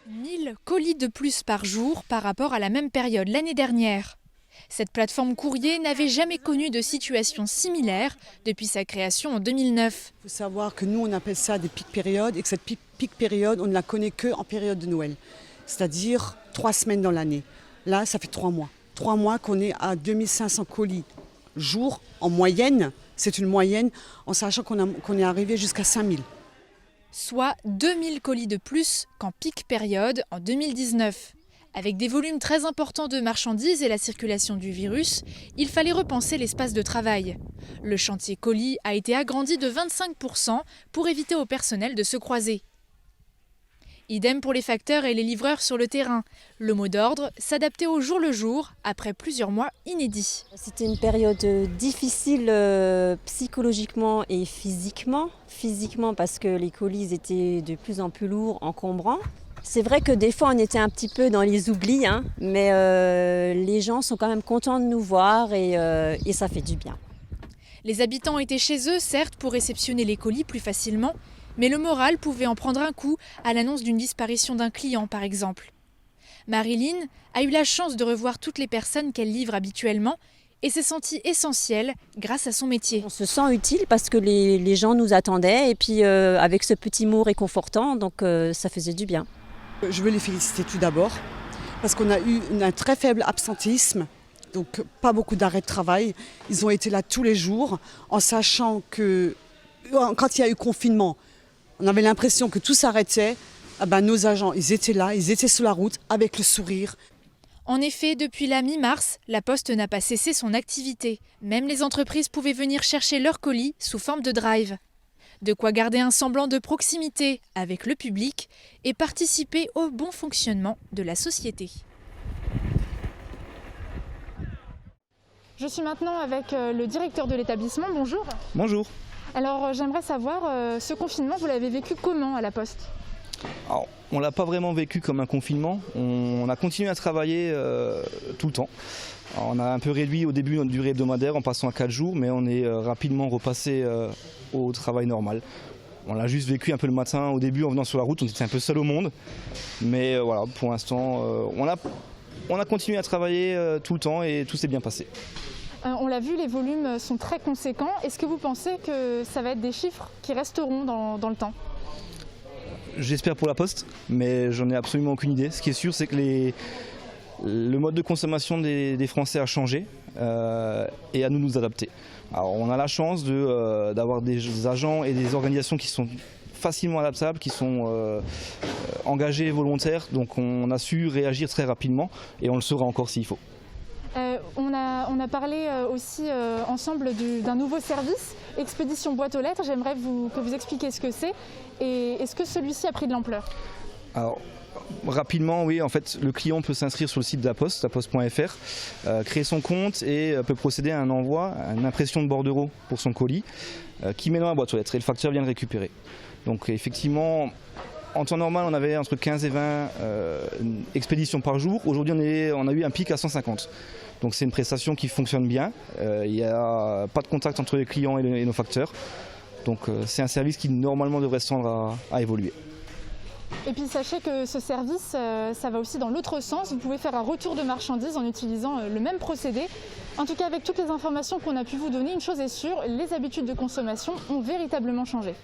1000 colis de plus par jour par rapport à la même période l'année dernière. Cette plateforme courrier n'avait jamais connu de situation similaire depuis sa création en 2009. Il faut savoir que nous, on appelle ça des pics périodes et que cette pic période, on ne la connaît qu'en période de Noël, c'est-à-dire 3 semaines dans l'année. Là, ça fait 3 mois. 3 mois qu'on est à 2500 colis jour en moyenne. C'est une moyenne en sachant qu'on est arrivé jusqu'à 5000. Soit 2000 colis de plus qu'en pic période en 2019. Avec des volumes très importants de marchandises et la circulation du virus, il fallait repenser l'espace de travail. Le chantier colis a été agrandi de 25% pour éviter au personnel de se croiser. Idem pour les facteurs et les livreurs sur le terrain. Le mot d'ordre, s'adapter au jour le jour après plusieurs mois inédits. C'était une période difficile psychologiquement et physiquement. Physiquement parce que les colis étaient de plus en plus lourds, encombrants. C'est vrai que des fois on était un petit peu dans les oublis, mais les gens sont quand même contents de nous voir et ça fait du bien. Les habitants étaient chez eux, certes, pour réceptionner les colis plus facilement, mais le moral pouvait en prendre un coup à l'annonce d'une disparition d'un client, par exemple. Marilyn a eu la chance de revoir toutes les personnes qu'elle livre habituellement et s'est sentie essentielle grâce à son métier. On se sent utile parce que les gens nous attendaient et puis avec ce petit mot réconfortant, donc ça faisait du bien. Je veux les féliciter tout d'abord parce qu'on a eu un très faible absentéisme, donc pas beaucoup d'arrêts de travail. Ils ont été là tous les jours en sachant que quand il y a eu confinement, on avait l'impression que tout s'arrêtait. Nos agents, ils étaient là, ils étaient sur la route avec le sourire. En effet, depuis la mi-mars, la Poste n'a pas cessé son activité. Même les entreprises pouvaient venir chercher leurs colis sous forme de drive. De quoi garder un semblant de proximité avec le public et participer au bon fonctionnement de la société. Je suis maintenant avec le directeur de l'établissement. Bonjour. Bonjour. Alors j'aimerais savoir, ce confinement, vous l'avez vécu comment à la Poste ? Alors, on ne l'a pas vraiment vécu comme un confinement. On a continué à travailler tout le temps. Alors, on a un peu réduit au début notre durée hebdomadaire en passant à 4 jours, mais on est rapidement repassé au travail normal. On l'a juste vécu un peu le matin au début en venant sur la route, on était un peu seul au monde. Mais voilà, pour l'instant, on a continué à travailler tout le temps et tout s'est bien passé. On l'a vu, les volumes sont très conséquents. Est-ce que vous pensez que ça va être des chiffres qui resteront dans le temps ? J'espère pour la Poste, mais j'en ai absolument aucune idée. Ce qui est sûr, c'est que le mode de consommation des Français a changé et à nous adapter. Alors, on a la chance d'avoir des agents et des organisations qui sont facilement adaptables, qui sont engagés et volontaires, donc on a su réagir très rapidement et on le sera encore s'il faut. On a parlé aussi ensemble d'un nouveau service, Expédition boîte aux lettres. J'aimerais que vous expliquiez ce que c'est et est-ce que celui-ci a pris de l'ampleur ? Alors, rapidement, oui, en fait, le client peut s'inscrire sur le site de la poste.fr, créer son compte et peut procéder à un envoi, à une impression de bordereau pour son colis, qui met dans la boîte aux lettres et le facteur vient le récupérer. Donc effectivement, en temps normal, on avait entre 15 et 20 expéditions par jour. Aujourd'hui, on a eu un pic à 150. Donc c'est une prestation qui fonctionne bien. Il n'y a pas de contact entre les clients et nos facteurs. Donc c'est un service qui normalement devrait se tendre à évoluer. Et puis sachez que ce service, ça va aussi dans l'autre sens. Vous pouvez faire un retour de marchandises en utilisant le même procédé. En tout cas, avec toutes les informations qu'on a pu vous donner, une chose est sûre, les habitudes de consommation ont véritablement changé.